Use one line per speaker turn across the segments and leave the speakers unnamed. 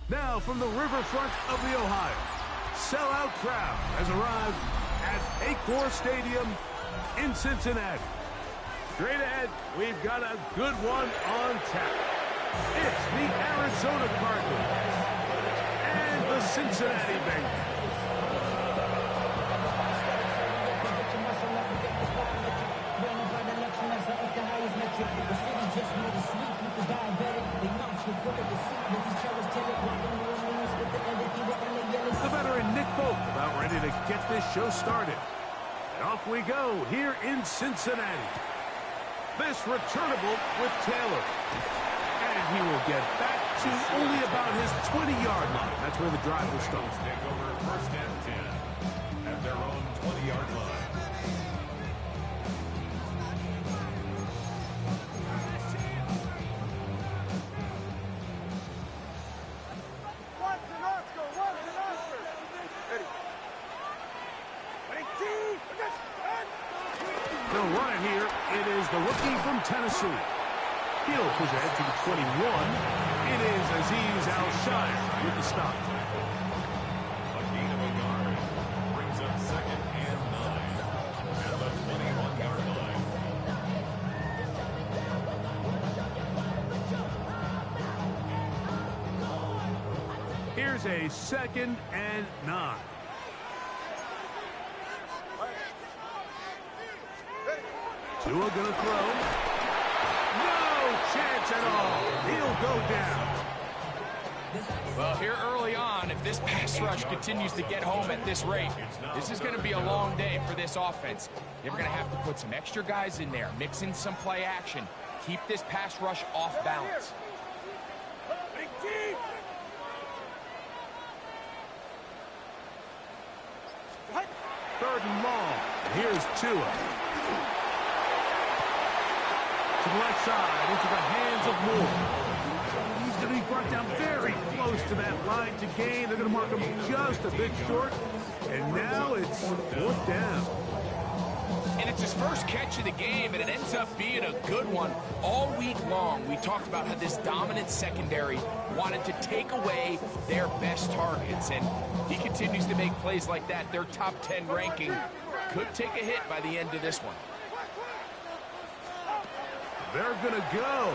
Now from the riverfront of the Ohio, sellout crowd has arrived at Paycor Stadium in Cincinnati. Straight ahead, we've got a good one on tap. It's the Arizona Cardinals and the Cincinnati Bengals. The veteran Nick Folk about ready to get this show started. And off we go here in Cincinnati. This returnable with Taylor. And he will get back to only about his 20-yard line. That's where the drive will start.
Take over first and 10 at their own 20-yard line.
They'll run it here. It is the rookie from Tennessee. He'll push ahead to the 21. It is Azeez Al-Shaair with the stop.
A gain of a yard brings up second and 9 at the 21-yard line.
Here's a second and 9. Tua gonna throw. No chance at all. He'll go down.
Well, here early on, if this pass rush continues to get home at this rate, this is going to be a long day for this offense. They're going to have to put some extra guys in there, mix in some play action, keep this pass rush off balance.
Third and long. Here's Tua. To the left side, into the hands of Moore. He's going to be brought down very close to that line to gain. They're going to mark him just a bit short. And now it's fourth down.
And it's his first catch of the game, and it ends up being a good one. All week long, we talked about how this dominant secondary wanted to take away their best targets. And he continues to make plays like that. Their top 10 ranking could take a hit by the end of this one.
They're going to go.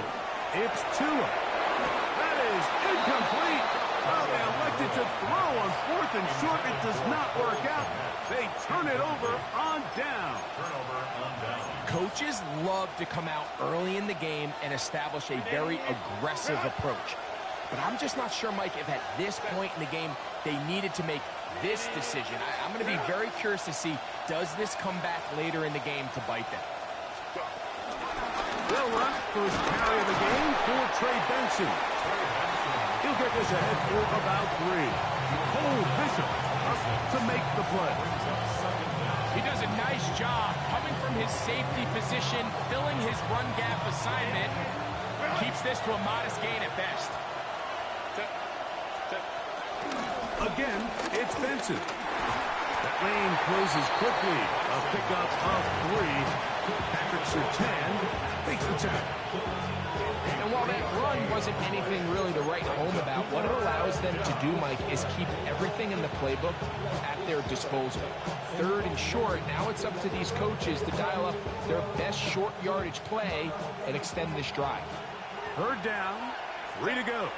It's Tua. That is incomplete. Well, they elected to throw on fourth and short. It does not work out. They turn it over on down.
Turnover on down.
Coaches love to come out early in the game and establish a very aggressive approach. But I'm just not sure, Mike, if at this point in the game they needed to make this decision. I'm going to be very curious to see, does this come back later in the game to bite them?
They'll run first carry of the game for Trey Benson. He'll get this ahead for about 3. Cole Bishop up to make the play.
He does a nice job coming from his safety position, filling his run gap assignment. Keeps this to a modest gain at best.
Again, it's Benson. That lane closes quickly. A pickup of 3. Patrick Surtain makes the tackle.
And while that run wasn't anything really to write home about, what it allows them to do, Mike, is keep everything in the playbook at their disposal. Third and short, now it's up to these coaches to dial up their best short yardage play and extend this drive.
Third down, 3 to go.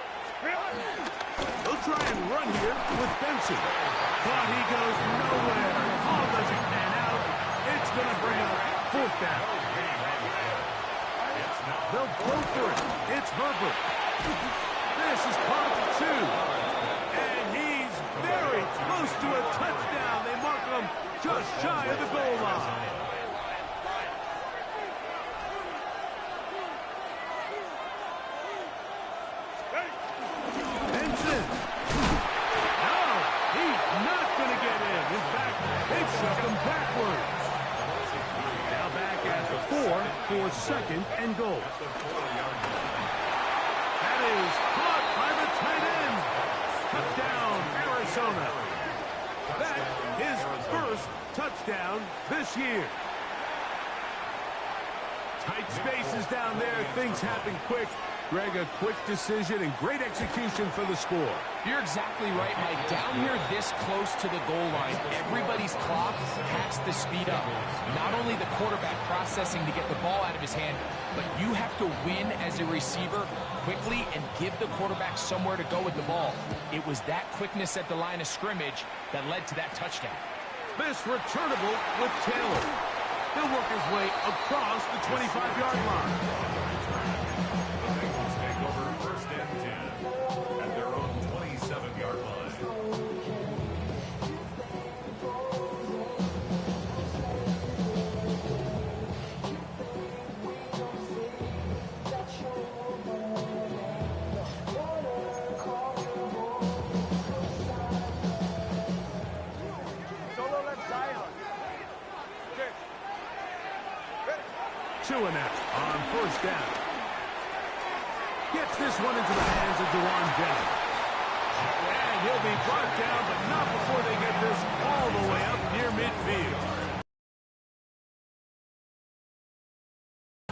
They'll try and run here with Benson. But he goes nowhere. Ball doesn't pan out. It's going to bring up fourth down. They'll go for it. It's Herbert. This is caught 2. And he's very close to a touchdown. They mark him just shy of the goal line. Benson for second and goal. That is caught by the tight end. Touchdown, Arizona. That is first touchdown this year. Tight spaces down there. Things happen quick. Greg, a quick decision and great execution for the score.
You're exactly right, Mike. Down here this close to the goal line, everybody's clock has to speed up. Not only the quarterback processing to get the ball out of his hand, but you have to win as a receiver quickly and give the quarterback somewhere to go with the ball. It was that quickness at the line of scrimmage that led to that touchdown.
This returnable with Taylor. He'll work his way across the 25-yard line.
Take over first and 10 at their own 27-yard line.
Chuanette on first down. Gets this one into the hands of Dewan Jennings. And he'll be brought down, but not before they get this all the way up near midfield.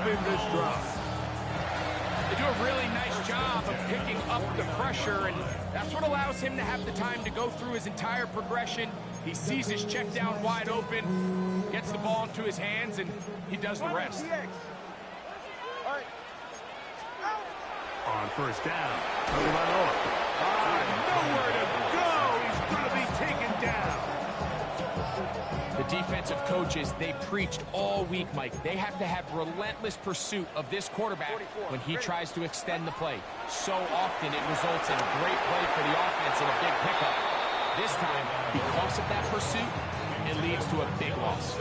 In this drive.
They do a really nice job of picking up the pressure, and that's what allows him to have the time to go through his entire progression. He sees his check down wide open, gets the ball into his hands, and he does the rest.
On first down, nowhere to go. He's going to be taken down.
The defensive coaches, they preached all week, Mike. They have to have relentless pursuit of this quarterback when he tries to extend the play. So often it results in a great play for the offense and a big pickup. This time, because of that pursuit, it leads to a big loss.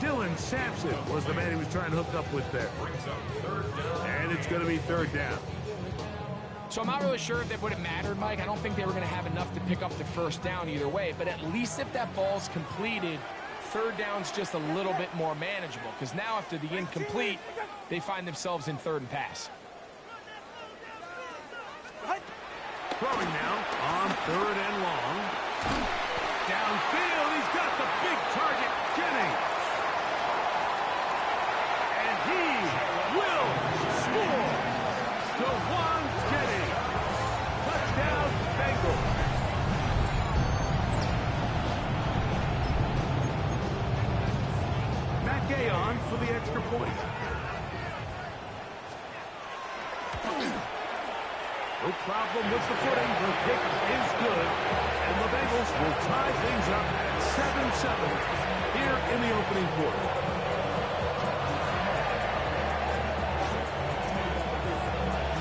Dylan Sampson was the man he was trying to hook up with there. And it's going to be third down.
So I'm not really sure if that would have mattered, Mike. I don't think they were going to have enough to pick up the first down either way. But at least if that ball's completed, third down's just a little bit more manageable. Because now after the incomplete, they find themselves in third and pass.
Throwing now on third and long. Downfield, he's got the big target, Jennings. And he will score. Dewan Jennings. Touchdown, Bengals. Matt Gay on for the extra point. No problem with the footing. The kick is good. And the Bengals will tie things up at 7-7 here in the opening quarter.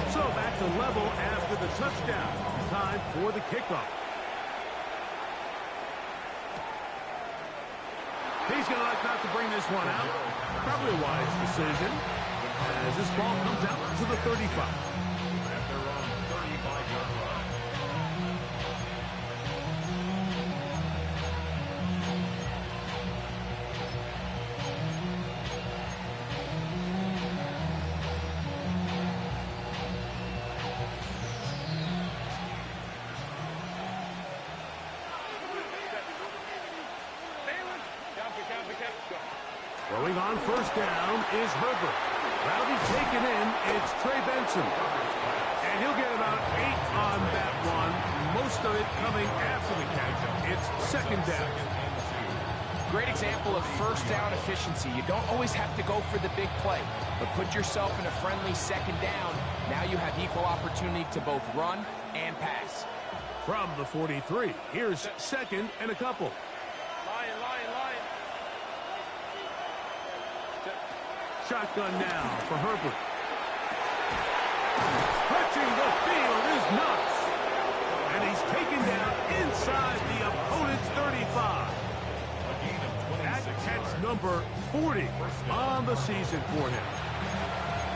So back to level after the touchdown. Time for the kickoff. He's going to like not to bring this one out. Probably a wise decision as this ball comes out to the 35. Throwing on first down is Herbert. That'll be taken in. It's Trey Benson. And he'll get about 8 on that one. Most of it coming after the catch. It's second down.
Great example of first down efficiency. You don't always have to go for the big play, but put yourself in a friendly second down. Now you have equal opportunity to both run and pass.
From the 43, here's second and a couple. Shotgun now for Herbert. Stretching the field is Knox. And he's taken down inside the opponent's 35. That catch number 40 on the season for him.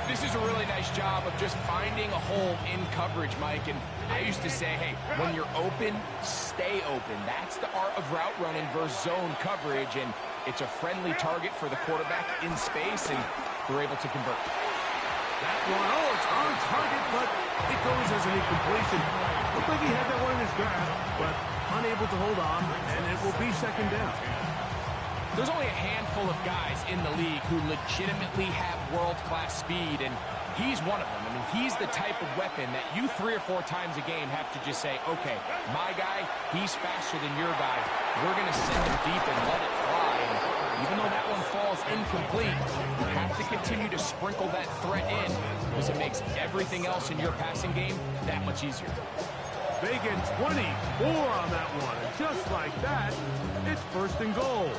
This is a really nice job of just finding a hole in coverage, Mike. And I used to say, hey, when you're open, stay open. That's the art of route running versus zone coverage. And it's a friendly target for the quarterback in space. And they're able to convert.
That one, oh, it's on target, but it goes as an incompletion. Looked like he had that one in his grasp, but unable to hold on, and it will be second down.
There's only a handful of guys in the league who legitimately have world-class speed, and he's one of them. I mean, he's the type of weapon that you 3 or 4 times a game have to just say, okay, my guy, he's faster than your guy. We're going to send him deep and let it fly. And even though that one falls incomplete, you have to continue to sprinkle that threat in because it makes everything else in your passing game that much easier.
Bacon 24 on that one, and just like that, it's first and goal.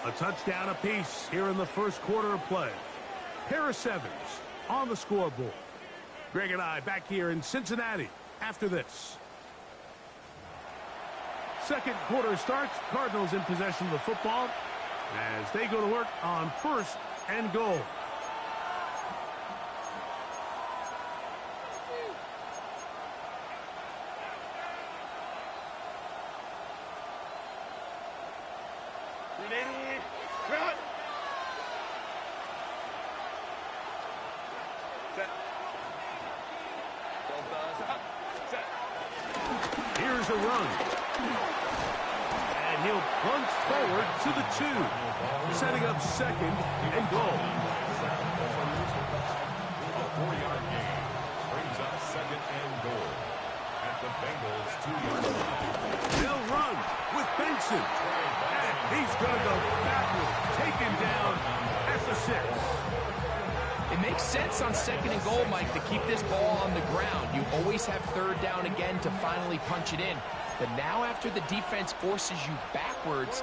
A touchdown apiece here in the first quarter of play. Pair of sevens on the scoreboard. Greg and I back here in Cincinnati after this. Second quarter starts. Cardinals in possession of the football as they go to work on first and goal. Here's a run. And he'll punch forward to the 2, setting up second and goal.
A 4-yard gain brings up second and goal at the Bengals' 2-yard line.
They'll run with Benson. And he's going to go backward, taken down at the 6.
It makes sense on second and goal, Mike, to keep this ball on the ground. You always have third down again to finally punch it in. But now after the defense forces you backwards,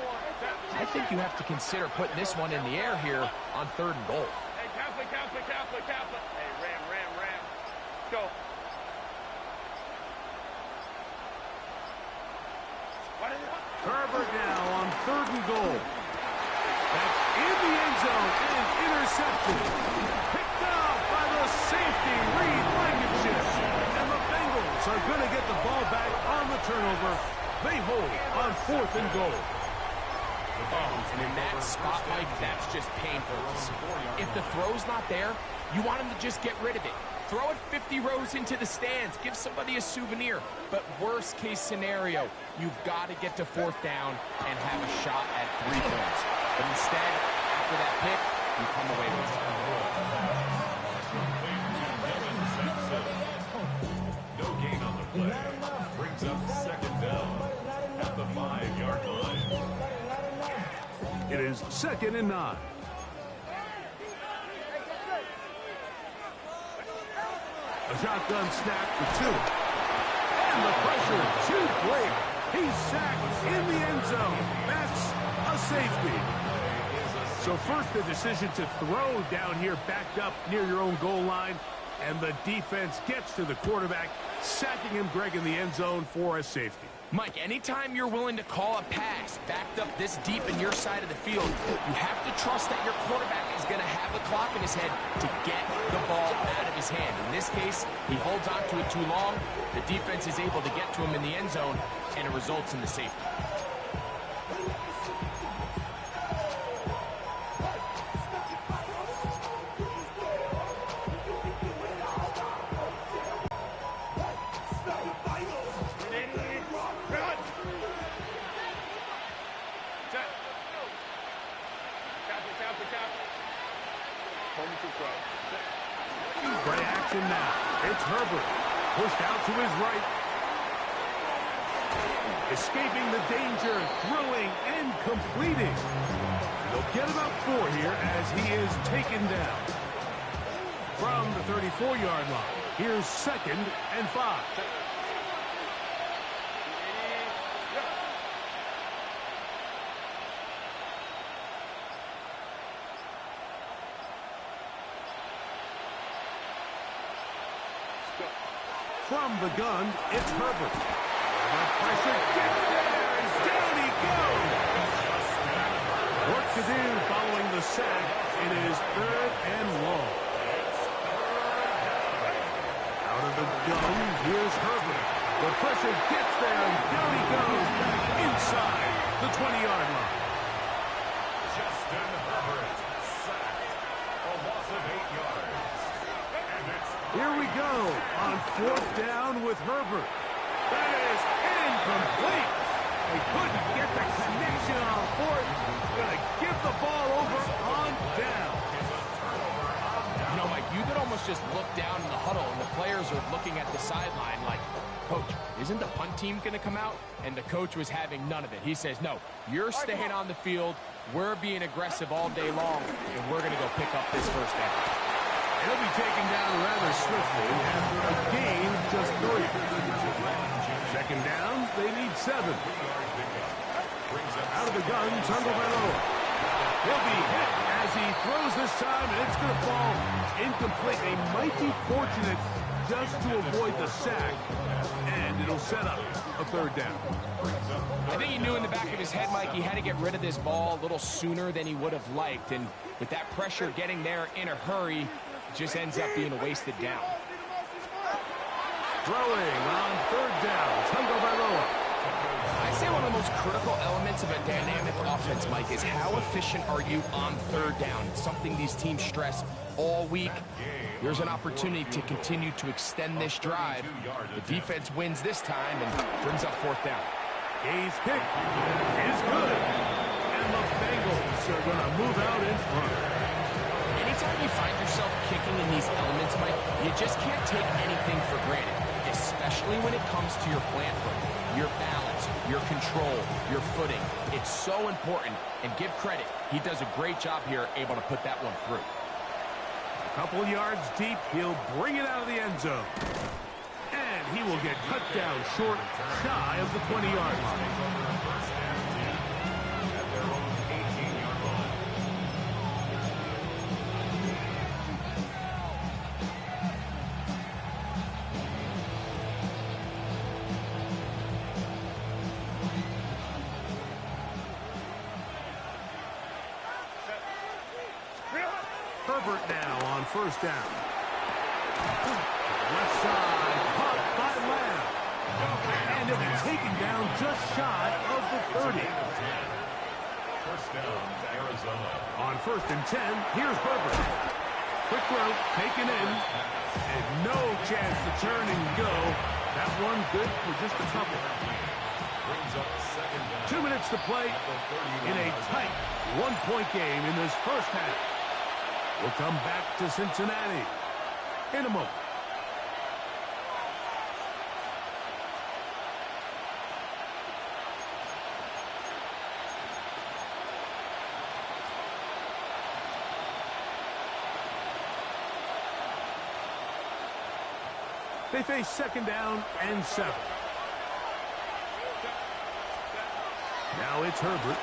I think you have to consider putting this one in the air here on third and goal.
Hey, Catholic. Hey, Ram. Let's go.
Herbert now on third and goal. That's in the end zone and intercepted. Picked off by the safety, Reed Blankenship. And the Bengals are going to get the ball back on the turnover. They hold on fourth and goal.
And in that spot, Mike, that's just painful to see. If the throw's not there, you want him to just get rid of it. Throw it 50 rows into the stands. Give somebody a souvenir. But worst case scenario, you've got to get to fourth down and have a shot at 3 points. But instead, after that pick, you come away with something.
No gain on the play. Brings up second down at the 5-yard line.
It is second and 9. A shotgun snap for 2. And the pressure too great. He's sacked in the end zone. That's a safety. So first the decision to throw down here backed up near your own goal line. And the defense gets to the quarterback, sacking him, Greg, in the end zone for a safety.
Mike, anytime you're willing to call a pass backed up this deep in your side of the field, you have to trust that your quarterback is going to have the clock in his head to get the ball out of his hand. In this case, he holds on to it too long. The defense is able to get to him in the end zone, and it results in the safety.
Play action now. It's Herbert. Pushed out to his right. Escaping the danger, throwing and completing. They'll get about 4 here as he is taken down. From the 34-yard line, here's second and 5. From the gun, it's Herbert. The pressure gets there, and down he goes. Work to do following the sack. It is third and long. the gun. Here's Herbert. The pressure gets there, and down he goes back inside the 20-yard line.
Justin Herbert sacked. A loss of 8 yards. And it's
Here we go on 4th down with Herbert. That is incomplete. They couldn't get the connection on 4th. Going to give the ball over on down.
You know, Mike, you could almost just look down in the huddle, and the players are looking at the sideline like, Coach, isn't the punt team going to come out? And the coach was having none of it. He says, no, you're staying on the field. We're being aggressive all day long, and we're going to go pick up this first down.
He'll be taken down rather swiftly after a gain of just 3. Second down, they need 7. Out of the gun, Tagovailoa. He'll be hit as he throws this time, and it's going to fall incomplete. They might be fortunate just to avoid the sack, and it'll set up a 3rd down.
I think he knew in the back of his head, Mike, he had to get rid of this ball a little sooner than he would have liked, and with that pressure getting there in a hurry, it just ends up being a wasted down.
Throwing on 3rd down, Tagovailoa.
I'd say one of the most critical elements of a dynamic offense, Mike, is how efficient are you on 3rd down. It's something these teams stress all week. There's an opportunity to continue to extend this drive. The defense wins this time and brings up 4th down.
Gay's kick is good. And the Bengals are going to move out in front.
Anytime you find yourself kicking in these elements, Mike, you just can't take anything for granted, especially when it comes to your plant foot, your balance, your control, your footing. It's so important, and give credit. He does a great job here, able to put that one through.
A couple yards deep, he'll bring it out of the end zone. And he will get cut down short, shy of the 20-yard line. Herbert now on 1st down. Left side, caught by Lamb. And he'll be taken down just shy of the 30.
First down, Arizona.
On 1st and 10, here's Herbert. Quick throw, taken in. And no chance to turn and go. That one good for just a couple.
Brings up 2nd down.
2 minutes to play in a tight one-point game in this first half. We'll come back to Cincinnati in a moment. They face 2nd down and 7. Now it's Herbert.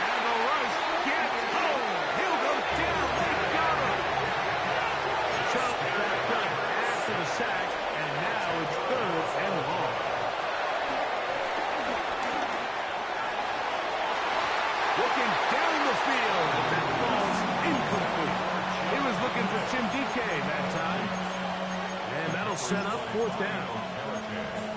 And the rush gets home. He'll go down. They got him. Chubb back up after the sack, and now it's 3rd and long. Looking down the field, but that ball's incomplete. He was looking for Tim DK that time. And that'll set up 4th down.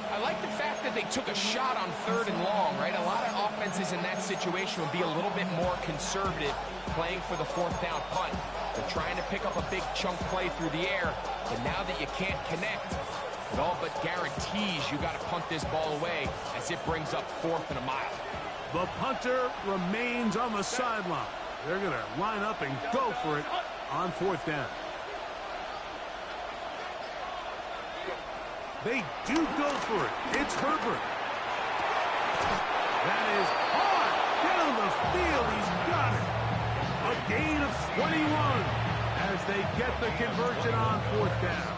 I like the fact that they took a shot on 3rd and long, right? A lot of offenses in that situation would be a little bit more conservative playing for the 4th down punt. They're trying to pick up a big chunk play through the air, but now that you can't connect, it all but guarantees you got to punt this ball away as it brings up 4th and a mile.
The punter remains on the sideline. They're going to line up and go for it on 4th down. They do go for it. It's Herbert. That is hard down the field. He's got it. A gain of 21 as they get the conversion on 4th down.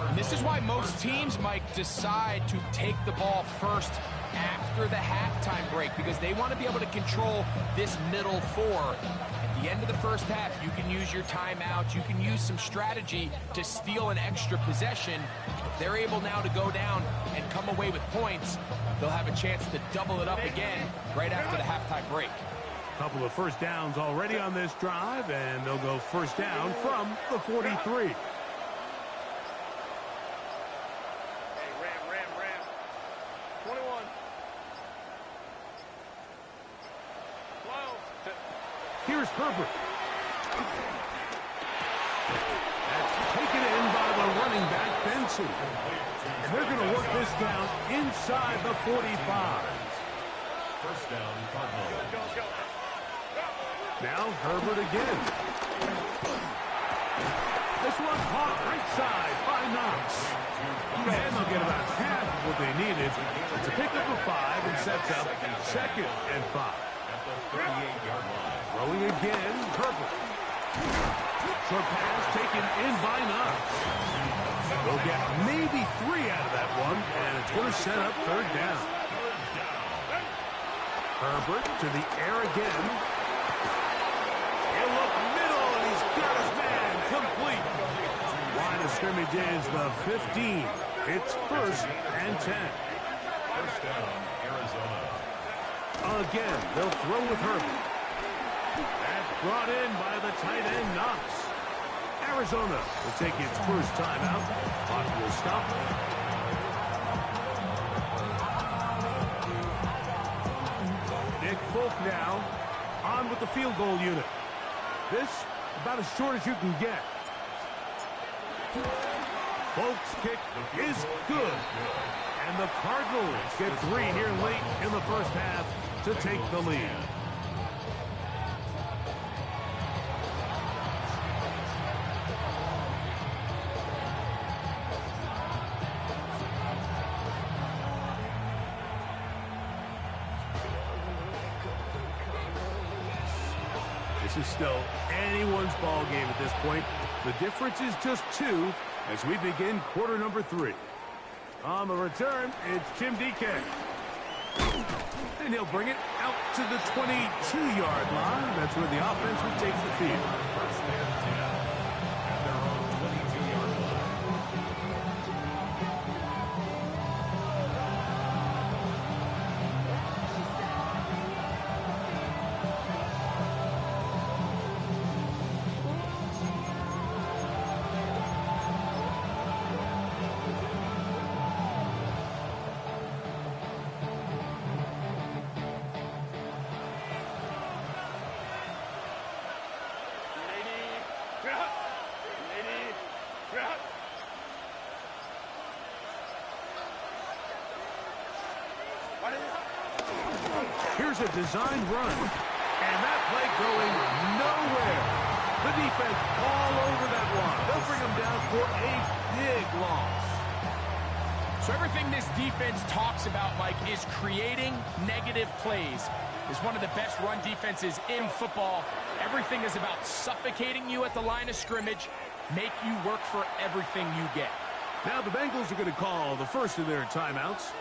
And this is why most teams, Mike, decide to take the ball first after the halftime break, because they want to be able to control this middle 4. At the end of the first half, you can use your timeout, you can use some strategy to steal an extra possession. If they're able now to go down and come away with points, they'll have a chance to double it up again right after the halftime break.
Couple of 1st downs already on this drive, and they'll go 1st down from the 43. Herbert. That's taken in by the running back, Benson. And they're going to work this down inside the 45.
First down, Cardinals.
Now Herbert again. This one caught right side by Knox. And they'll get about half of what they needed. It's a pickup of 5 and sets up 2nd and 5.
At the 38-yard line.
Throwing again, Herbert. Short pass taken in by Knox. They'll get maybe 3 out of that one, and it's going to set up 3rd down. Herbert to the air again. He'll look middle, and he's got his man complete. Line of scrimmage is the 15. It's 1st and 10.
First down, Arizona.
Again, they'll throw with Herbert. That's brought in by the tight end, Knox. Arizona will take its first timeout. Clock will stop. Nick Folk now on with the field goal unit. This about as short as you can get. Folk's kick is good. And the Cardinals get 3 here late in the first half to take the lead. This is still anyone's ball game at this point. The difference is just 2 as we begin quarter number 3. On the return, it's Jim DK. And he'll bring it out to the 22-yard line. That's where the offense will take the field.
First and 10 at their own 22-yard line.
Here's a designed run. And that play going nowhere. The defense all over that one. They'll bring them down for a big loss.
So everything this defense talks about, Mike, is creating negative plays. Is one of the best run defenses in football. Everything is about suffocating you at the line of scrimmage, make you work for everything you get.
Now the Bengals are going to call the first of their timeouts.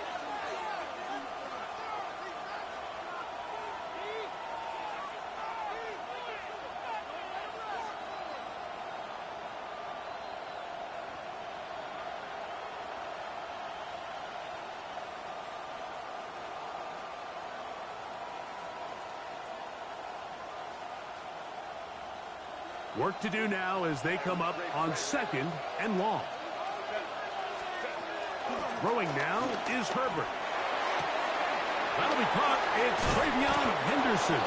Work to do now as they come up on 2nd and long. Throwing now is Herbert. That'll be caught. It's Travion Henderson.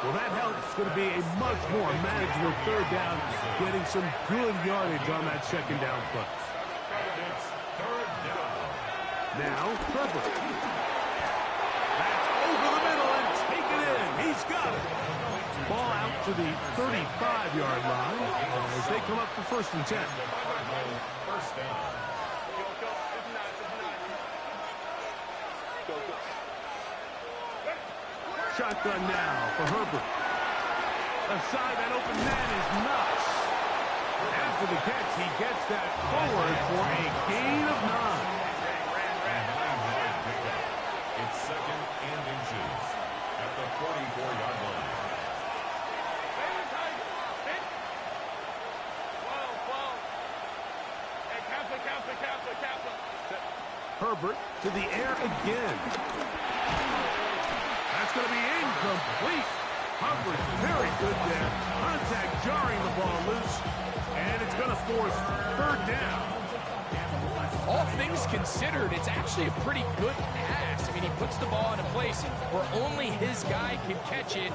Well, that helps. It's going to be a much more manageable 3rd down, getting some good yardage on that 2nd down play.
It's 3rd down.
Now, Herbert. That's over the middle and taken in. He's got it. Ball out to the 35-yard line as they come up for 1st and 10.
First down.
Shotgun now for Herbert. Aside that open man is Knox. After the catch, he gets that forward for a gain of 9.
It's 2nd and inches at the 44-yard line.
Herbert to the air again. That's going to be incomplete. Hubbard very good there. Contact jarring the ball loose. And it's going to force 3rd down.
All things considered, it's actually a pretty good pass. I mean, he puts the ball in a place where only his guy can catch it.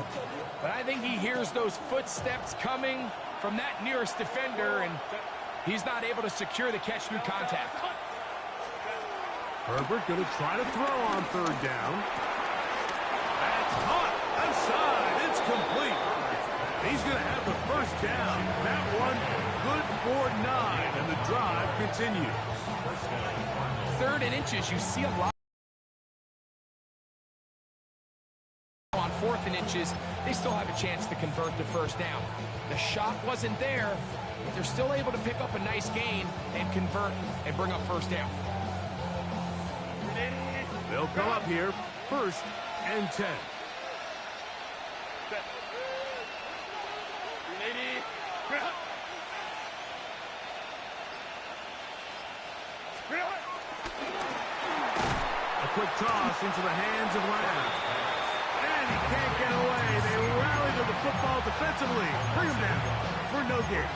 But I think he hears those footsteps coming from that nearest defender, and he's not able to secure the catch through contact.
Herbert going to try to throw on third down. That's hot. Outside. It's complete. He's going to have the first down. That one good for 9, and the drive continues.
3rd and inches, you see a lot. On 4th and inches, they still have a chance to convert the first down. The shot wasn't there, but they're still able to pick up a nice gain and convert and bring up first down.
They'll come up here, 1st and 10. A quick toss into the hands of Lamb. And he can't get away. They rally to the football defensively. Bring him down for no gain.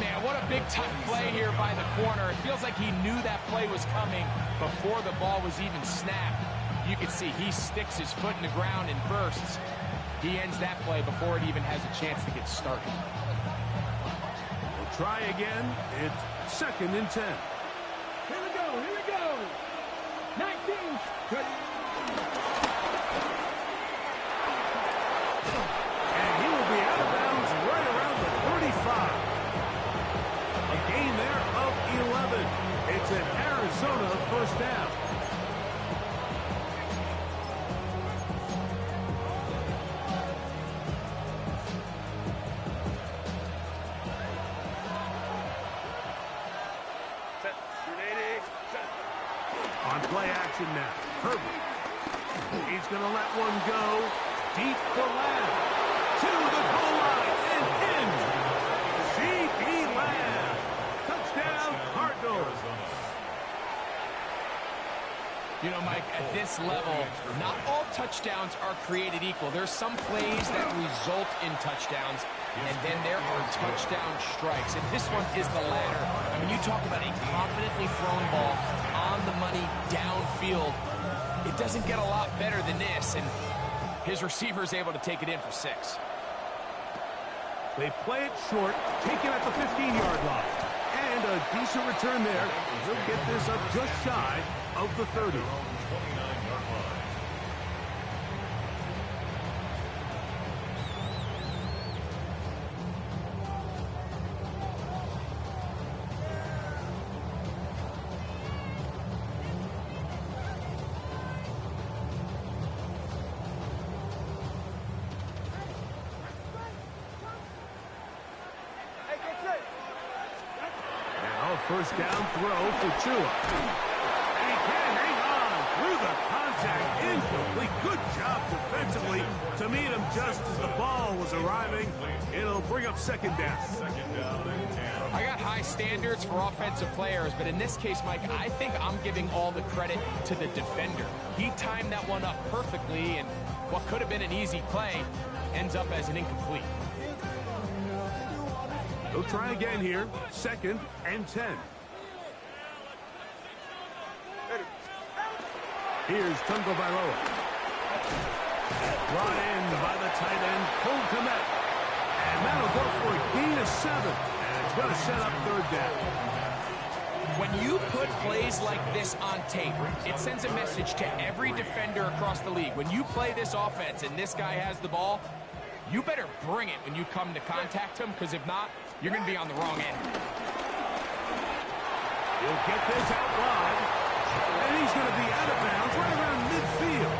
Man, what a big tough play here by the corner. It feels like he knew that play was coming before the ball was even snapped. You can see he sticks his foot in the ground and bursts. He ends that play before it even has a chance to get started.
We'll try again. It's 2nd and 10.
Here we go, here we go. 19. Good.
And he will be out of bounds right around the 35. A gain there of 11. It's an Arizona first down. On play action now, Herbert. He's going to let one go. Deep for Lamb. To the goal line and in. C.D. Lamb. Touchdown, Cardinals.
You know, Mike, at this level, not all touchdowns are created equal. There's some plays that result in touchdowns, and then there are touchdown strikes. And this one is the latter. I mean, you talk about a confidently thrown ball on the money downfield. It doesn't get a lot better than this, and his receiver is able to take it in for 6.
They play it short, take it at the 15-yard line. And a decent return there. He'll get this up just shy of the 30. First down throw for Tua. And he can hang on through the contact. Incomplete. Good job defensively to meet him just as the ball was arriving. It'll bring up 2nd down.
I got high standards for offensive players, but in this case, Mike, I think I'm giving all the credit to the defender. He timed that one up perfectly, and what could have been an easy play ends up as an incomplete.
They'll try again here. 2nd and 10. Here's Tungo Bailoa. Brought in by the tight end, Cole Kmet. And that'll go for a gain of 7. And it's going to set up 3rd down.
When you put plays like this on tape, it sends a message to every defender across the league. When you play this offense and this guy has the ball, you better bring it when you come to contact him, because if not, you're going to be on the wrong end.
He'll get this out wide, and he's going to be out of bounds right around midfield.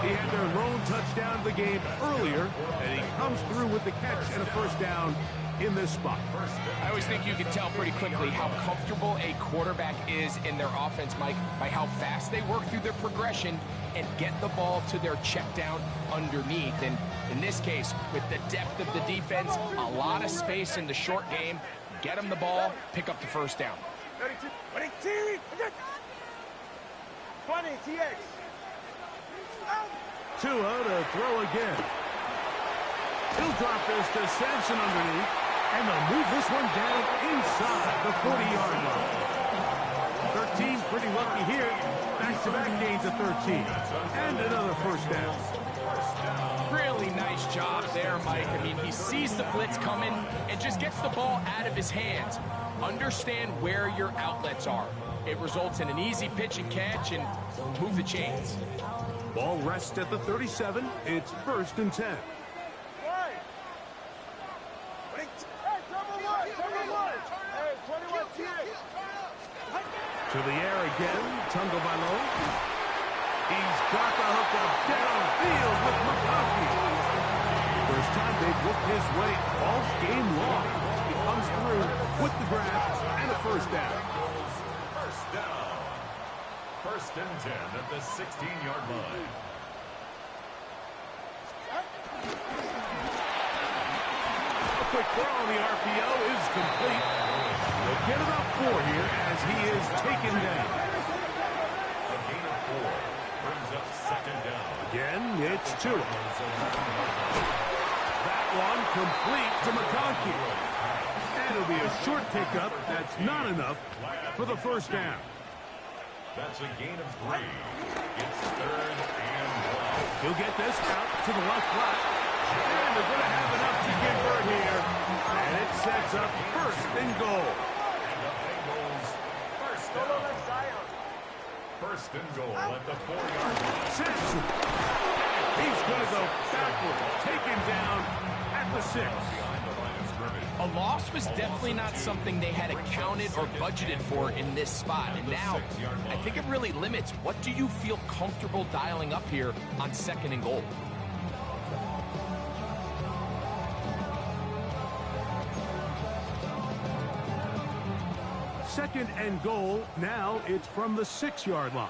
He had their lone touchdown of the game earlier, and he comes through with the catch and a first down in this spot.
I always think you can tell pretty quickly how comfortable a quarterback is in their offense, Mike, by how fast they work through their progression and get the ball to their check down underneath. And in this case, with the depth of the defense, a lot of space in the short game, get them the ball, pick up the first down.
20 TX.
Tua to throw again. He'll drop this to Sampson underneath, and they'll move this one down inside the 40-yard line. 13 pretty lucky here. Back-to-back gains of 13. And another first down.
Really nice job there, Mike. I mean, he sees the blitz coming and just gets the ball out of his hands. Understand where your outlets are. It results in an easy pitch and catch and move the chains.
Ball rests at the 37. It's 1st and 10. To the air again, Tagovailoa. He's got the hookup downfield with McConkey. First time they've looked his way all game long. He comes through with the grab and a first down.
First down. 1st and 10 at the 16-yard line.
A quick throw on the RPO is complete. They'll get about 4 here as he is taken down.
A gain of 4 brings up 2nd down.
Again, it's 2. That one complete to McConkey. And it'll be a short pickup. That's not enough for the first down.
That's a gain of 3. It's 3rd and 1.
He'll get this out to the left flat. And they're going to have enough to convert here. And it sets up 1st and goal.
And the Bengals first down. 1st and goal at the 4-yard line.
Simpson. He's going to go backward. Taken down at the 6.
Behind the line of scrimmage.
A loss was definitely not something they had accounted or budgeted for in this spot. And now, I think it really limits what do you feel comfortable dialing up here on 2nd and goal.
Second and goal. Now it's from the 6-yard line.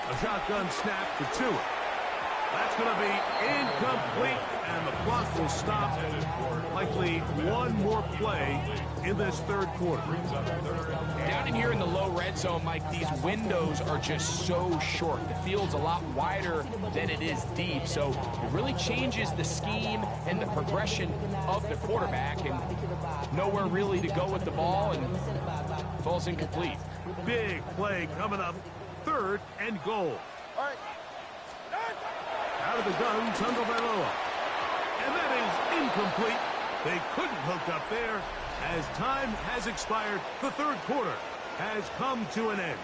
A shotgun snap for Tua. That's going to be incomplete, and the clock will stop. Likely one more play in this 3rd quarter.
Down in here in the low red zone, Mike, these windows are just so short. The field's a lot wider than it is deep, so it really changes the scheme and the progression of the quarterback, and nowhere really to go with the ball, and falls incomplete.
Big play coming up. 3rd and goal. Out of the gun, Tagovailoa. And that is incomplete. They couldn't hook up there. As time has expired, the 3rd quarter has come to an end.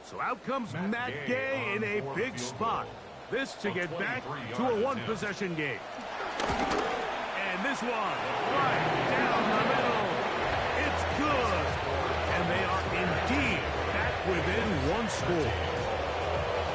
So out comes Matt Gay in a big spot. This to get back to a one-possession game. And this one, right down the middle. It's good. And they are indeed back within one score.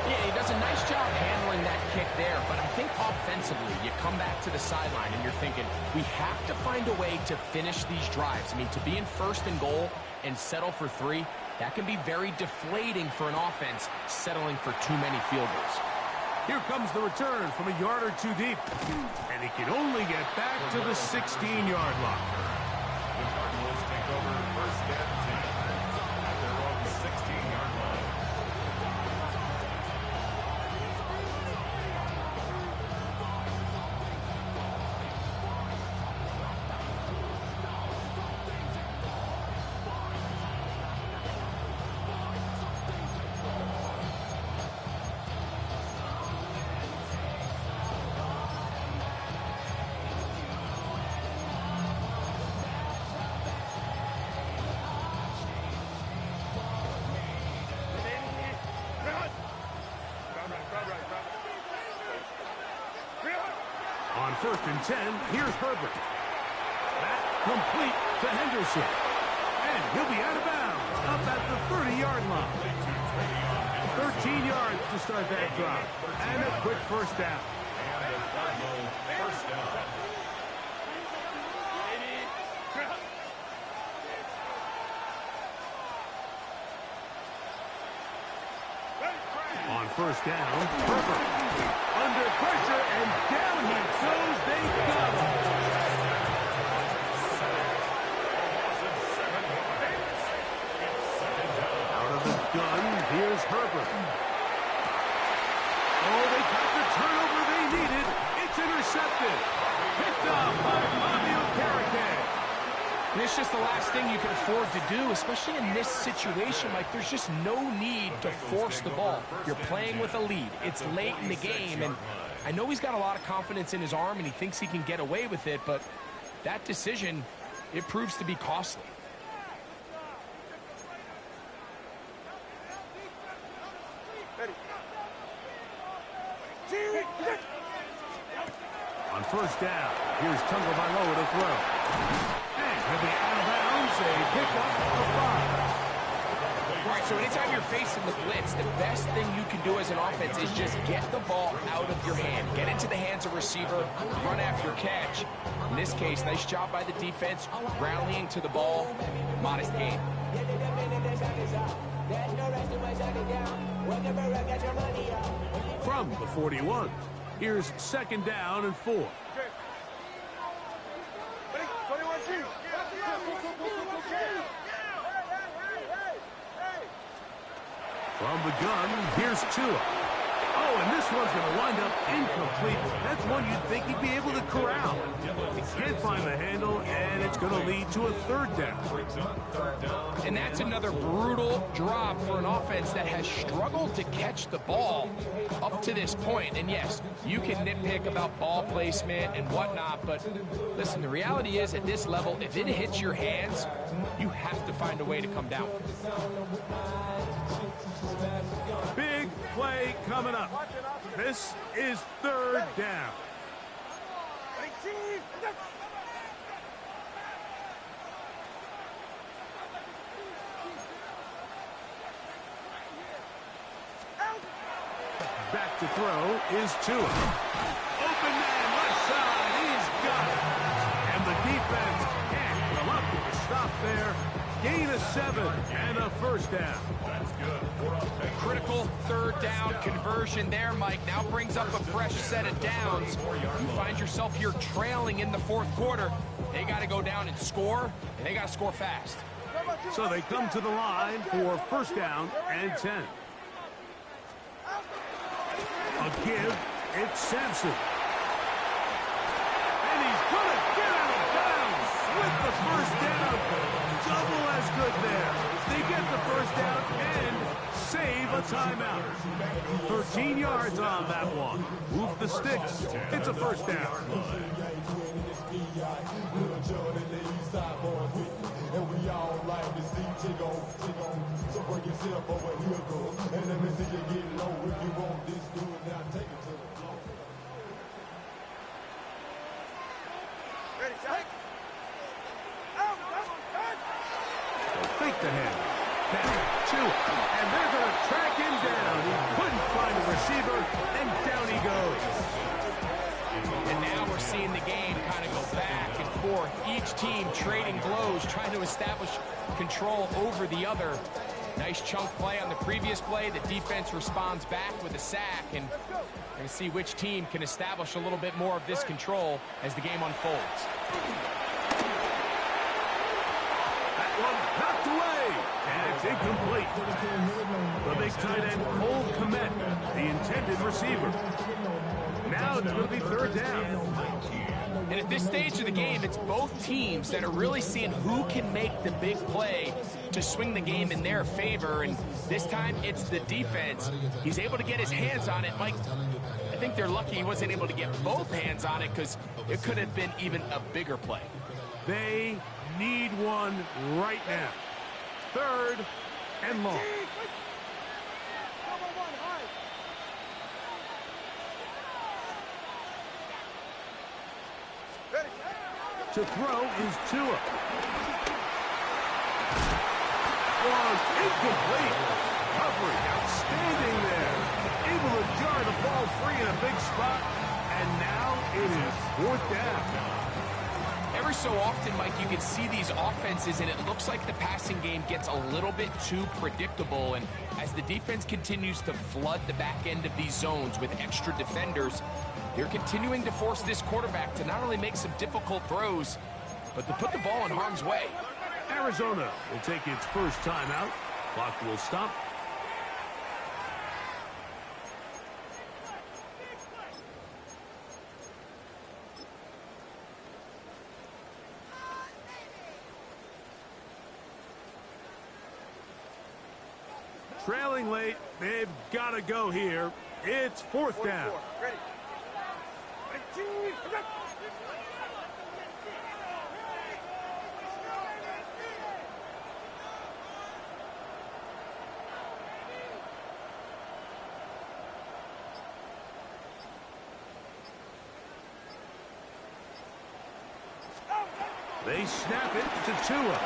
Yeah, he does a nice job handling that kick there, but I think offensively, you come back to the sideline and you're thinking, we have to find a way to finish these drives. I mean, to be in 1st and goal and settle for 3, that can be very deflating for an offense settling for too many field goals.
Here comes the return from a yard or 2 deep. And he can only get back to the 16-yard line.
The Cardinals take over 1st and 10 at their own 16-yard line.
On 1st and 10, here's Herbert. That complete to Henderson. And he'll be out of bounds up at the 30-yard line. 13 yards to start that drive. And a quick first down.
And a Cardinal first down.
On 1st down, Herbert under pressure, and down he goes. They got him. Out of the gun, here's Herbert. Oh, they got the turnover they needed. It's intercepted. Picked off by Fabio Carriquet.
And it's just the last thing you can afford to do, especially in this situation. Like, there's just no need to force the ball. You're playing with a lead. It's late in the game, and I know he's got a lot of confidence in his arm, and he thinks he can get away with it, but that decision, it proves to be costly.
On first down, here's Tagovailoa to throw. And he'll be out of bounds, a pickup of 5.
All right, so anytime you're facing the blitz, the best thing you can do as an offense is just get the ball out of your hand. Get into the hands of receiver, run after catch. In this case, nice job by the defense, rallying to the ball. Modest gain.
From the 41, here's second down and 4. From the gun, here's Tua. Oh, and this one's going to wind up incomplete. That's one you'd think he'd be able to corral. He can't find the handle, and it's going to lead to a third down.
And that's another brutal drop for an offense that has struggled to catch the ball up to this point. And yes, you can nitpick about ball placement and whatnot, but listen, the reality is at this level, if it hits your hands, you have to find a way to come down.
Big play coming up. This is third down. Back to throw is Tua. Open man, left side, he's got it. And the defense can't come up with a stop there. Gain of 7 and a first down.
That's good.
Critical third down conversion there, Mike. Now brings up a fresh set of downs. You find yourself here trailing in the fourth quarter. They got to go down and score, and they got to score fast.
So they come to the line for first down and 10. A give, it's Sampson. And he's going to get out of bounds with the first down. Double as good there. They get the first down and save a timeout. 13 yards on that one. Move the sticks. It's a first down. Fake the hand. Back to it. And they're going to track him down. He couldn't find a receiver, and down he goes.
And now we're seeing the game kind of go back and forth. Each team trading blows, trying to establish control over the other. Nice chunk play on the previous play. The defense responds back with a sack, and we're going to see which team can establish a little bit more of this control as the game unfolds.
That one knocked away, and it's incomplete. The big tight end, Cole Kmet, the intended receiver. Now it's going to be third down.
And at this stage of the game, it's both teams that are really seeing who can make the big play to swing the game in their favor. And this time, it's the defense. He's able to get his hands on it. Mike, I think they're lucky he wasn't able to get both hands on it because it could have been even a bigger play.
They need one right now. Third and long. To throw is Tua. Was incomplete. Coverage outstanding there. Able to jar the ball free in a big spot. And now it is fourth down.
Every so often, Mike, you can see these offenses, and it looks like the passing game gets a little bit too predictable. And as the defense continues to flood the back end of these zones with extra defenders, they're continuing to force this quarterback to not only make some difficult throws, but to put the ball in harm's way.
Arizona will take its first timeout. Clock will stop. Trailing late, they've got to go here. It's fourth down.
Ready. 2, go.
They snap it to Tua.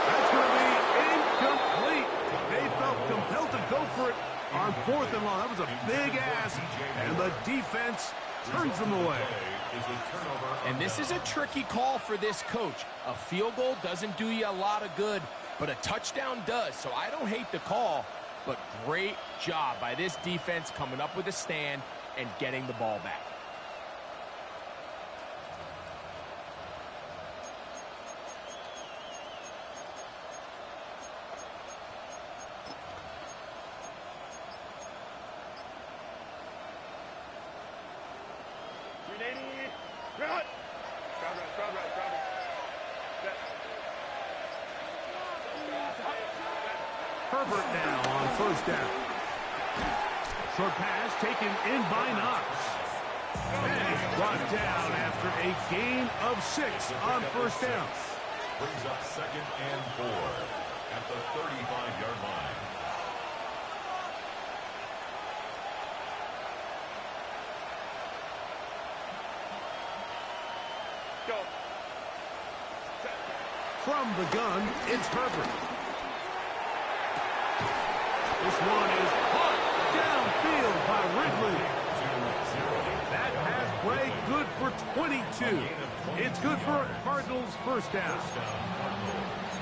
That's going to be incomplete. They felt compelled to go for it on 4th and long. That was a big ask, and the defense turns them away.
And this is a tricky call for this coach. A field goal doesn't do you a lot of good, but a touchdown does. So I don't hate the call, but great job by this defense coming up with a stand and getting the ball back.
Herbert now on first down. Short pass taken in by Knox. And he's brought down after a gain of 6 on first down.
Brings up 2nd and 4 at the 35-yard line.
Go.
From the gun, it's Herbert. This one is caught downfield by Ridley. That pass play good for 22. It's good for a Cardinals first down.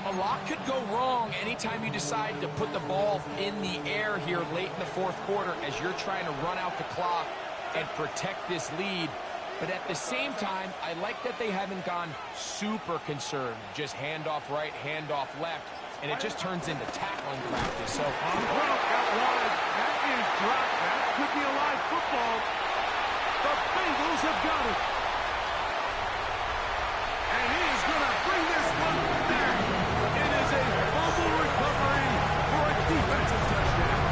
A lot could go wrong anytime you decide to put the ball in the air here late in the 4th quarter as you're trying to run out the clock and protect this lead. But at the same time, I like that they haven't gone super concerned. Just handoff right, handoff left. And it just turns into tackling practice. So,
That is dropped. That could be a live football. The Bengals have got it. And he is going to bring this one back. It is a fumble recovery for a defensive touchdown.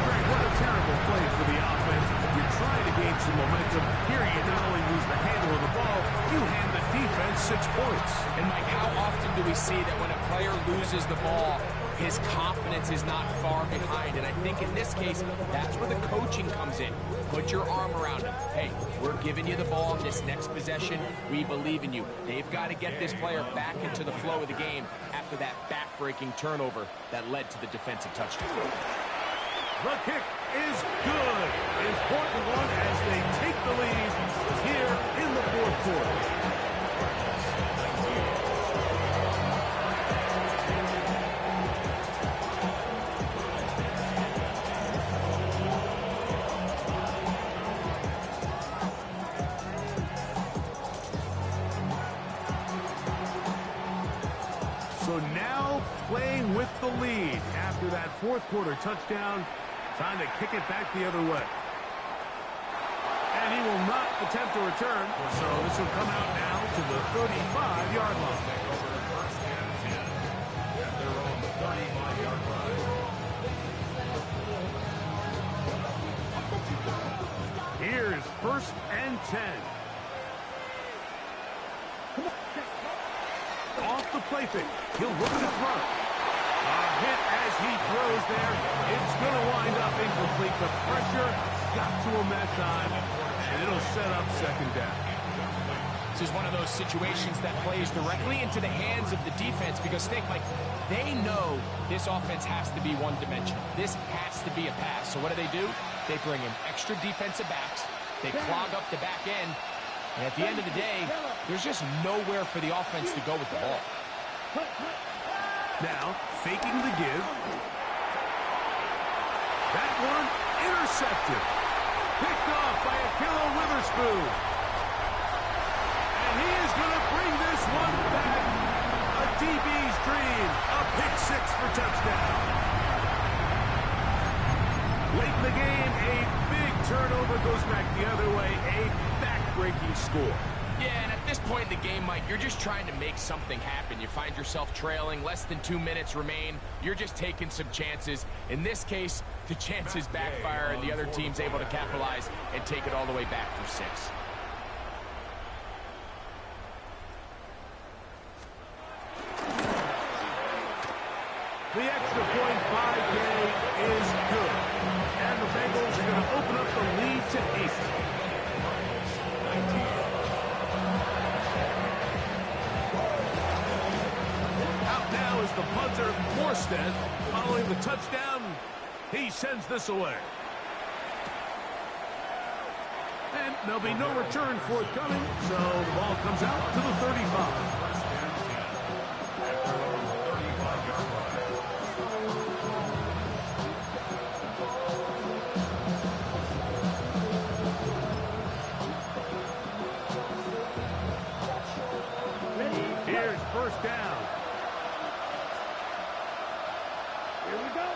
Greg, what a terrible play for the offense. You're trying to gain some momentum. Here you not only lose the handle of the ball, you hand the defense 6 points.
And Mike, how often do we see that when a player loses the ball, his confidence is not far behind? And I think in this case, that's where the coaching comes in. Put your arm around him. Hey, we're giving you the ball in this next possession. We believe in you. They've got to get this player back into the flow of the game after that back-breaking turnover that led to the defensive touchdown.
The kick is good. Important one as they take the lead here in the 4th quarter. So now playing with the lead after that 4th quarter touchdown. Time to kick it back the other way. And he will not attempt a return. So this will come out now to the 35-yard line.
First and 10 at their own 35-yard line.
Here's 1st and 10. Off the play fake. He'll look to throw. A hit as he throws there. It's going to wind up incomplete. The pressure got to him that time, and it'll set up 2nd down.
This is one of those situations that plays directly into the hands of the defense because, think, like, they know this offense has to be one-dimensional. This has to be a pass. So what do? They bring in extra defensive backs. They clog up the back end. And at the end of the day, there's just nowhere for the offense to go with the ball.
Now, faking the give. That one intercepted. Picked off by Ahkello Witherspoon. And he is going to bring this one back. A DB's dream. A pick six for touchdown. Late in the game, a big turnover goes back the other way. A back-breaking score.
Yeah, and at this point in the game, Mike, you're just trying to make something happen. You find yourself trailing, less than 2 minutes remain. You're just taking some chances. In this case, the chances backfire, and the other team's able to capitalize and take it all the way back for 6.
The extra point by Gay is good. And the Bengals are going to open up the lead to 8. Out now is the punter, Morstead. Following the touchdown, he sends this away. And there'll be no return forthcoming, so the ball comes out to the 35. Here's first down.
Here we go.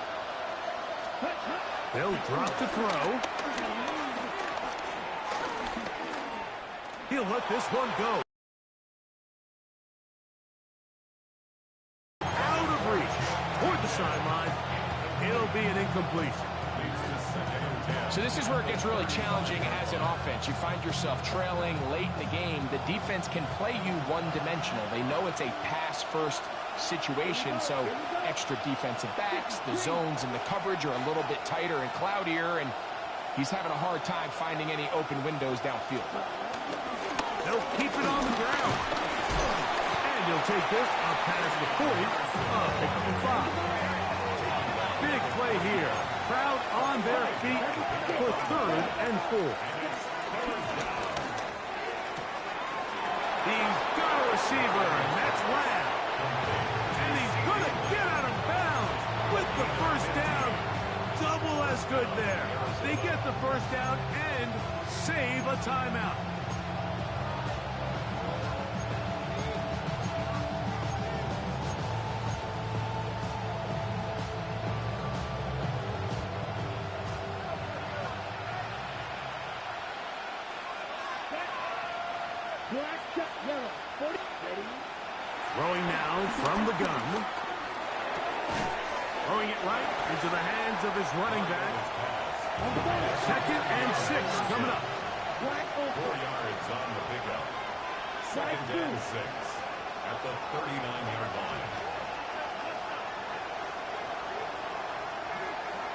They'll drop to throw. He'll let this one go. Out of reach. Toward the sideline. It'll be an incompletion.
So this is where it gets really challenging as an offense. You find yourself trailing late in the game. The defense can play you one-dimensional. They know it's a pass-first situation, so extra defensive backs, the zones and the coverage are a little bit tighter and cloudier, and he's having a hard time finding any open windows downfield.
They'll keep it on the ground. And he'll take this up past the 40. Pick up a 5. Big play here. Crowd on their feet for 3rd and 4. He's got a receiver, and that's Lamb. And he's going to get out of bounds with the first down. Double as good there. They get the first down and save a timeout.
Black, yellow, 40, ready.
Throwing now from the gun. Throwing it right into the hands of his running back. 2nd and 6 coming up.
Black
4 yards on the pickup. 2nd and 6 at the 39-yard line.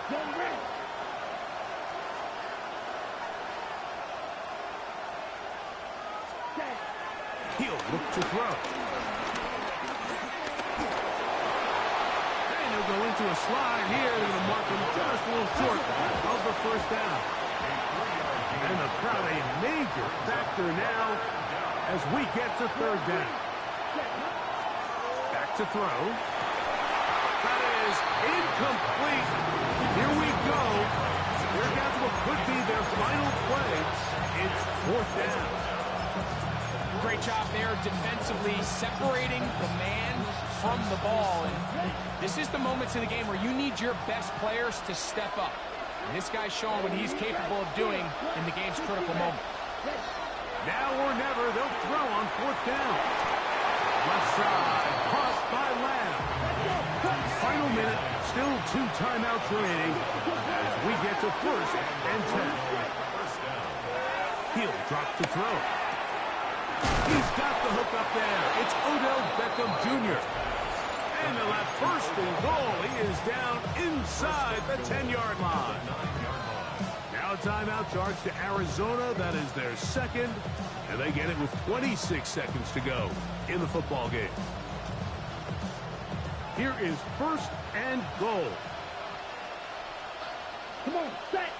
Get ready.
He'll look to throw. And he'll go into a slide here. They're going to mark him just a little short of the first down. And the crowd a major factor now as we get to 3rd down. Back to throw. That is incomplete. Here we go. They're down to what could be their final play. It's 4th down.
Great job there defensively, separating the man from the ball. And this is the moments of the game where you need your best players to step up. And this guy's showing what he's capable of doing in the game's critical moment.
Now or never, they'll throw on 4th down. Left side, caught by Lamb. Final minute, still 2 timeouts remaining as we get to 1st and 10. He'll drop to throw. He's got the hook up there. It's Odell Beckham Jr. And they'll have 1st and goal. He is down inside the 10-yard line. Now a timeout charge to Arizona. That is their 2nd. And they get it with 26 seconds to go in the football game. Here is 1st and goal.
Come on, set.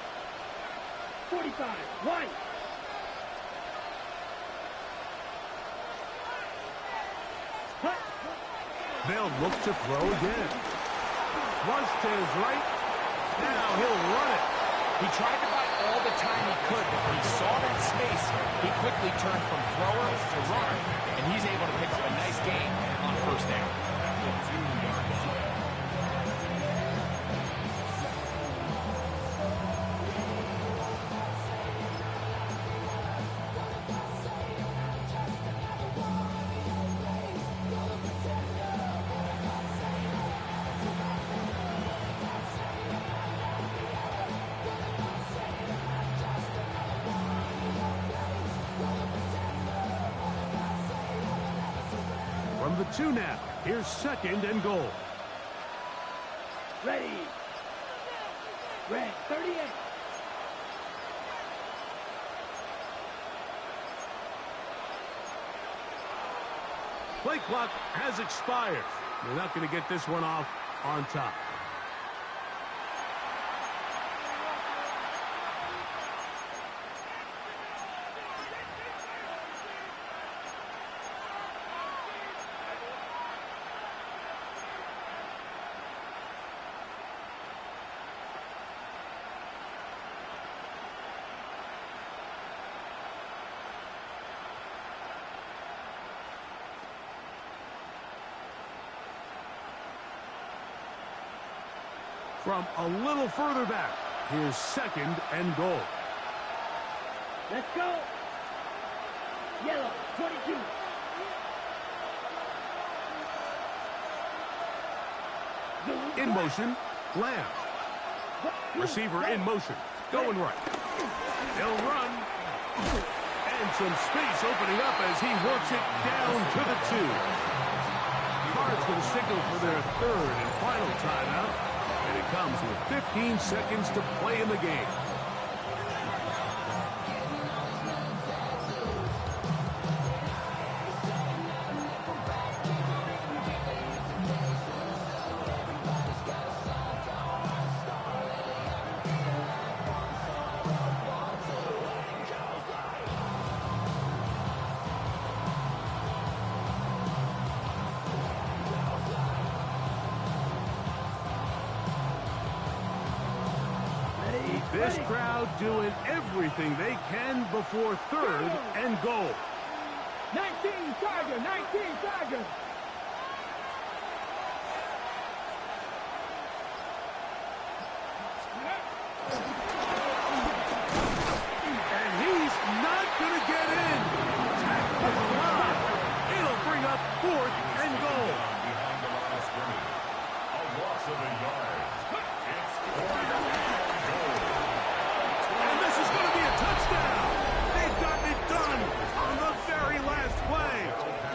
45, right.
They'll look to throw again. Flush to his right. Now he'll run it.
He tried to buy all the time he could, but when he saw that space, he quickly turned from thrower to runner, and he's able to pick up a nice gain on first down.
From the 2 now, here's 2nd and goal.
Ready. Red 38.
Play clock has expired. They're not going to get this one off on top. From a little further back, here's 2nd and goal.
Let's go. Yellow 22.
In motion, Lamb. Receiver in motion, going right. They'll run. And some space opening up as he works it down to the 2. Cards going to signal for their 3rd and final timeout. And it comes with 15 seconds to play in the game. This crowd doing everything they can before 3rd and goal.
19 Charger, 19 Charger.
And he's not going to get in. Tackled at the line. It'll bring up 4th and goal.
Behind the line of scrimmage. A loss of a yard. It's 4th and goal.
And this is going to be a touchdown. They've gotten it done on the very last play.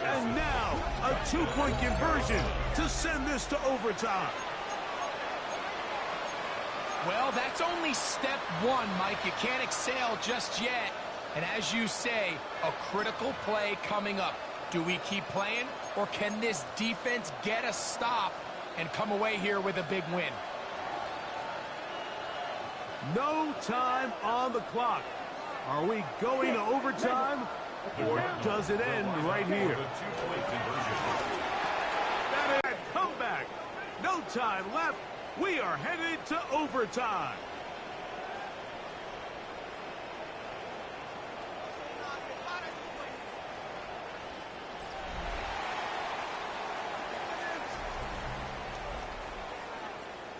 And now a 2-point conversion to send this to overtime.
Well, that's only step 1, Mike. You can't exhale just yet. And as you say, a critical play coming up. Do we keep playing, or can this defense get a stop and come away here with a big win?
No time on the clock. Are we going to overtime, or does it end right here?
The 2-point conversion.
That is a comeback. No time left. We are headed to overtime.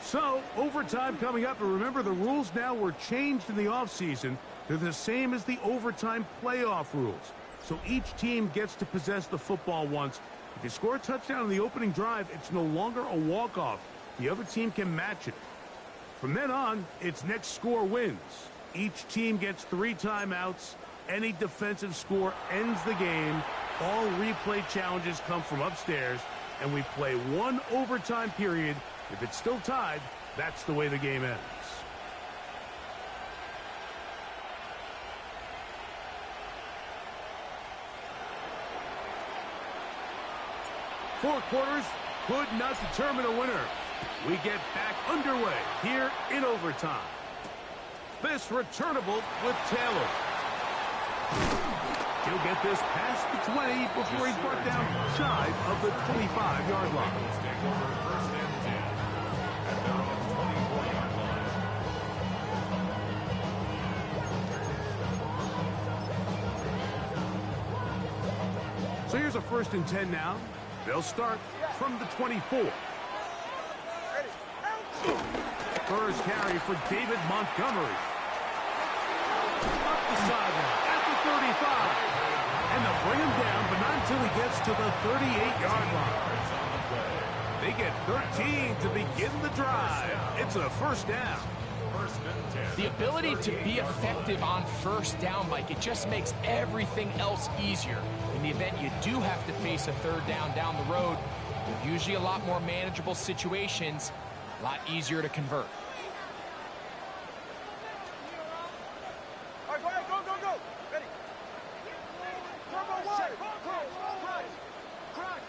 So, overtime coming up, and remember the rules now were changed in the offseason. They're the same as the overtime playoff rules. So each team gets to possess the football once. If you score a touchdown in the opening drive, it's no longer a walk-off. The other team can match it. From then on, it's next score wins. Each team gets 3 timeouts. Any defensive score ends the game. All replay challenges come from upstairs, and we play 1 overtime period. If it's still tied, that's the way the game ends. Four quarters could not determine a winner. We get back underway here in overtime. This returnable with Taylor. He'll get this past the 20 before he's brought down shy of the 25-yard line.
Take over first and 10 at their own 24-yard line.
So here's a first and 10 now. They'll start from the 24. First carry for David Montgomery. Up the sideline at the 35. And they'll bring him down, but not until he gets to the 38-yard line. They get 13 to begin the drive. It's a first down.
First and 10.
The ability to be effective on first down, Mike, it just makes everything else easier. In the event you do have to face a third down the road, they're usually a lot more manageable situations, a lot easier to convert.
All right, go ahead, go. Ready. Turbo wide. Crash.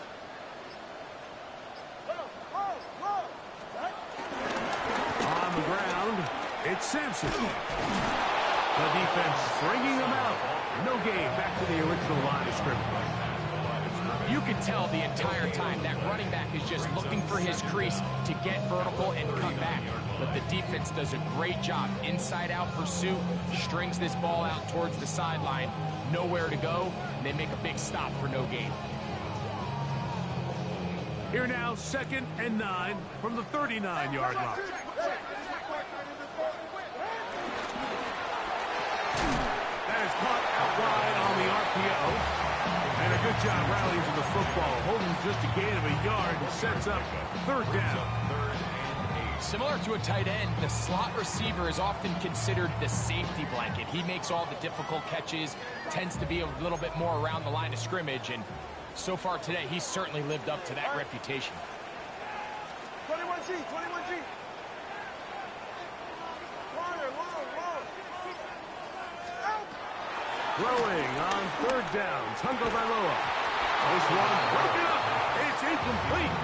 On the ground, it's Sampson. The defense stringing them out. No gain back to the original line of scrimmage.
You can tell the entire time that running back is just looking for his crease to get vertical and cut back. But the defense does a great job. Inside-out pursuit, strings this ball out towards the sideline. Nowhere to go, and they make a big stop for no gain.
Here now, 2nd and 9 from the 39-yard line. That is caught out wide on the RPO. And a good job rallying to the football, holding just a gain of a yard and sets up third down.
Similar to a tight end, the slot receiver is often considered the safety blanket. He makes all the difficult catches, tends to be a little bit more around the line of scrimmage, and so far today, he's certainly lived up to that reputation.
21G. Long.
Throwing on third down, Tungo Bailoa. This one broken up. It's incomplete.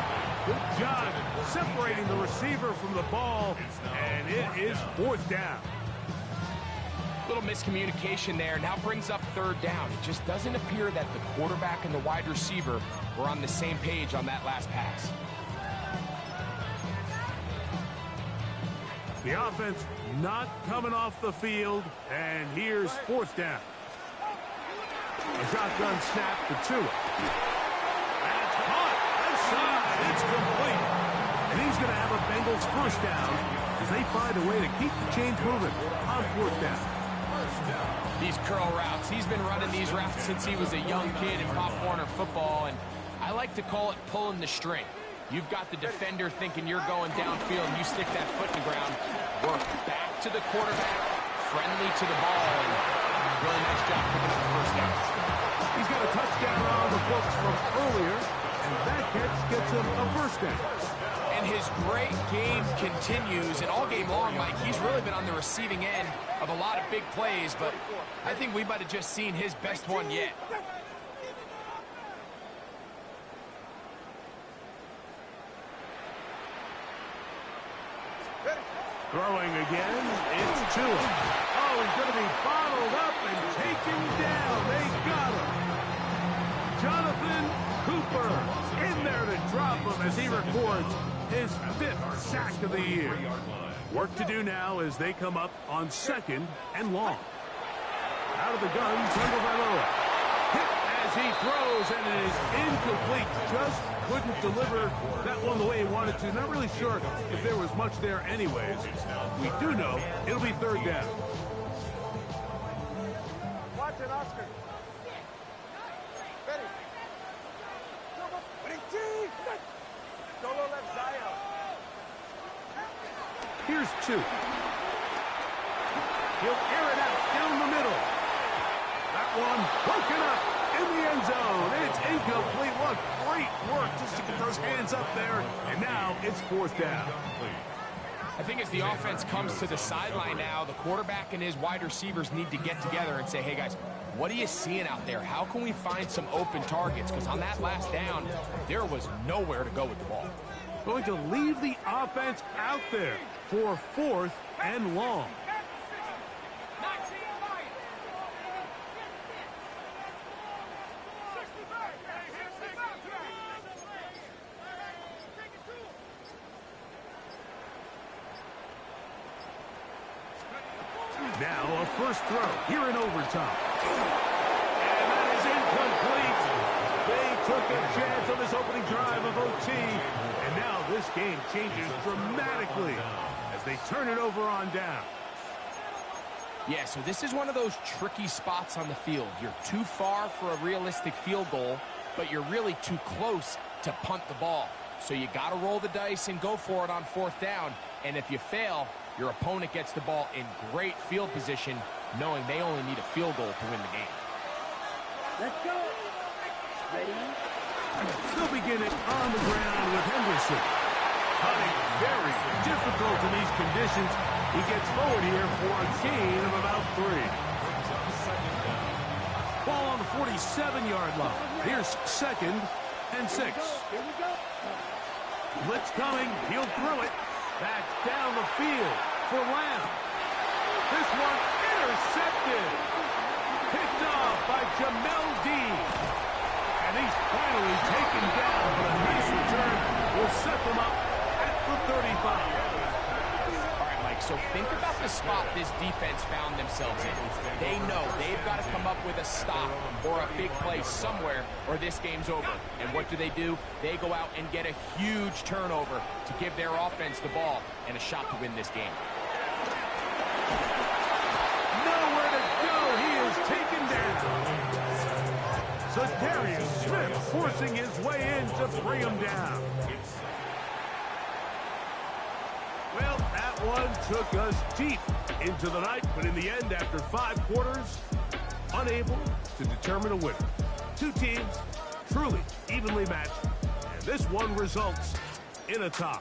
Good job separating the receiver from the ball, and it is fourth down.
Little miscommunication there. Now brings up third down. It just doesn't appear that the quarterback and the wide receiver were on the same page on that last pass.
The offense not coming off the field, and here's fourth down. A shotgun snap for Tua. That's caught. Inside. It's complete. And he's going to have a Bengals first down as they find a way to keep the chains moving on fourth down.
These curl routes, he's been running these routes since he was a young kid in Pop Warner football, and I like to call it pulling the string. You've got the defender thinking you're going downfield, and you stick that foot in the ground, work back to the quarterback, friendly to the ball, and really nice job picking up the first down.
He's got a touchdown on the books from earlier, and that catch gets him a first down.
And his great game continues, and all game long, Mike, he's really been on the receiving end of a lot of big plays, but I think we might have just seen his best one yet.
Throwing again, it's Tua. Oh, he's going to be bottled up and taken down. They got him. Jonathan Cooper in there to drop him as he records his 5th sack of the year. Work to do now as they come up on 2nd and long. Out of the gun, Tungo Bailoa. Hit as he throws, and it is incomplete. Just couldn't deliver that one the way he wanted to. Not really sure if there was much there anyways. We do know it'll be third down.
Watch it, Oscar. Ready. Solo left Zaya.
Here's 2. He'll air it out down the middle. That one broken up in the end zone. It's incomplete. What great work just to get those hands up there. And now it's fourth down.
I think as the offense comes to the sideline now, the quarterback and his wide receivers need to get together and say, hey, guys, what are you seeing out there? How can we find some open targets? Because on that last down, there was nowhere to go with the ball.
Going to leave the offense out there for 4th and long. Now a first throw here in overtime. And that is incomplete. They took a chance on this opening drive of OT. And now this game changes dramatically as they turn it over on down.
Yeah, so this is one of those tricky spots on the field. You're too far for a realistic field goal, but you're really too close to punt the ball. So you got to roll the dice and go for it on fourth down. And if you fail, your opponent gets the ball in great field position, knowing they only need a field goal to win the game.
Let's go. Ready?
They'll begin it on the ground with Henderson. Hunting very difficult in these conditions. He gets forward here for a gain of about 3. Ball on the 47-yard line. Here's 2nd and 6.
Here we go.
Blitz coming. He'll throw it. Back down the field for Lamb. This one intercepted. Picked off by Jamel Dean. And he's finally taken down, but a nice return will set them up at the 35.
So think about the spot this defense found themselves in. They know they've got to come up with a stop or a big play somewhere or this game's over. And what do? They go out and get a huge turnover to give their offense the ball and a shot to win this game.
Nowhere to go. He is taken down. So Darius Smith forcing his way in to bring him down. Well, that one took us deep into the night, but in the end, after 5 quarters, unable to determine a winner. 2 teams truly evenly matched, and this one results in a tie.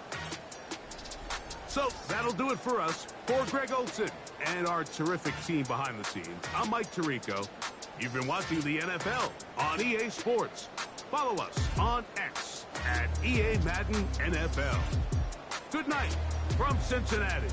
So that'll do it for us. For Greg Olsen and our terrific team behind the scenes, I'm Mike Tirico. You've been watching the NFL on EA Sports. Follow us on X at EA Madden NFL. Good night from Cincinnati.